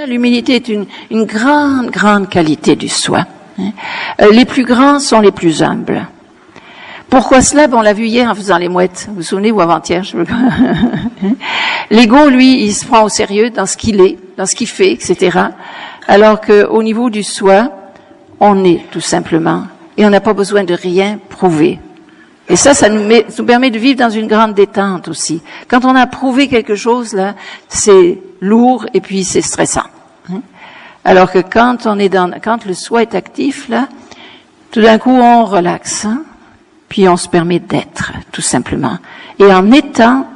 L'humilité est une grande qualité du soi. Les plus grands sont les plus humbles. Pourquoi cela? On l'a vu hier en faisant les mouettes. Vous vous souvenez, ou avant-hier? L'ego, lui, il se prend au sérieux dans ce qu'il est, dans ce qu'il fait, etc. Alors qu'au niveau du soi, on est tout simplement. Et on n'a pas besoin de rien prouver. Et ça nous permet de vivre dans une grande détente aussi. Quand on a prouvé quelque chose, là, c'est lourd et puis c'est stressant. Alors que quand le soi est actif, là, tout d'un coup, on relaxe, puis on se permet d'être, tout simplement. Et en étant,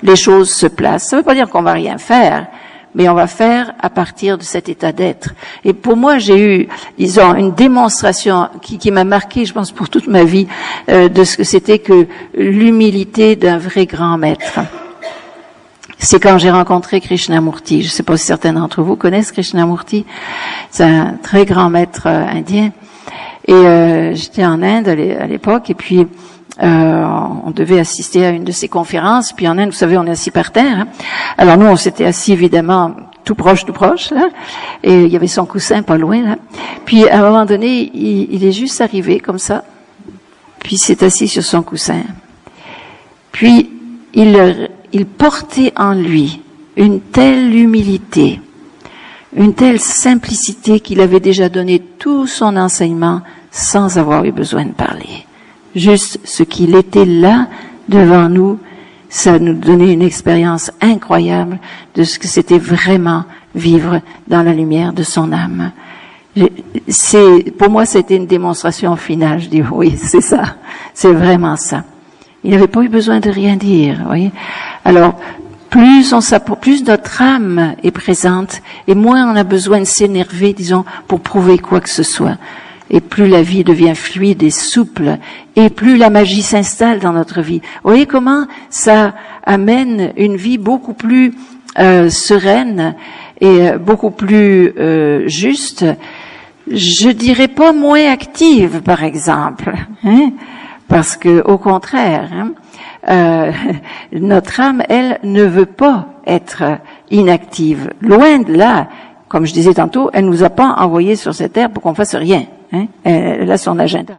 les choses se placent. Ça ne veut pas dire qu'on va rien faire, mais on va faire à partir de cet état d'être. Et pour moi, j'ai eu, disons, une démonstration qui m'a marqué, je pense, pour toute ma vie, de ce que c'était que l'humilité d'un vrai grand maître. C'est quand j'ai rencontré Krishnamurti. Je ne sais pas si certains d'entre vous connaissent Krishnamurti. C'est un très grand maître indien. Et j'étais en Inde à l'époque, et puis on devait assister à une de ses conférences. Puis en Inde, vous savez, on est assis par terre. Hein. Alors nous, on s'était assis évidemment tout proche, là. Et il y avait son coussin pas loin, là. Puis à un moment donné, il est juste arrivé comme ça. Puis il s'est assis sur son coussin. Puis il portait en lui une telle humilité, une telle simplicité qu'il avait déjà donné tout son enseignement sans avoir eu besoin de parler. Juste ce qu'il était là devant nous, ça nous donnait une expérience incroyable de ce que c'était vraiment vivre dans la lumière de son âme. Pour moi, c'était une démonstration finale. Je dis oui, c'est ça, c'est vraiment ça. Il n'avait pas eu besoin de rien dire, vous voyez. Alors, plus notre âme est présente, et moins on a besoin de s'énerver, disons, pour prouver quoi que ce soit. Et plus la vie devient fluide et souple, et plus la magie s'installe dans notre vie. Vous voyez comment ça amène une vie beaucoup plus sereine et beaucoup plus juste. Je dirais pas moins active, par exemple, hein, parce que au contraire, hein, notre âme, elle, ne veut pas être inactive. Loin de là, comme je disais tantôt, elle nous a pas envoyé sur cette terre pour qu'on fasse rien. Hein, elle a son agenda.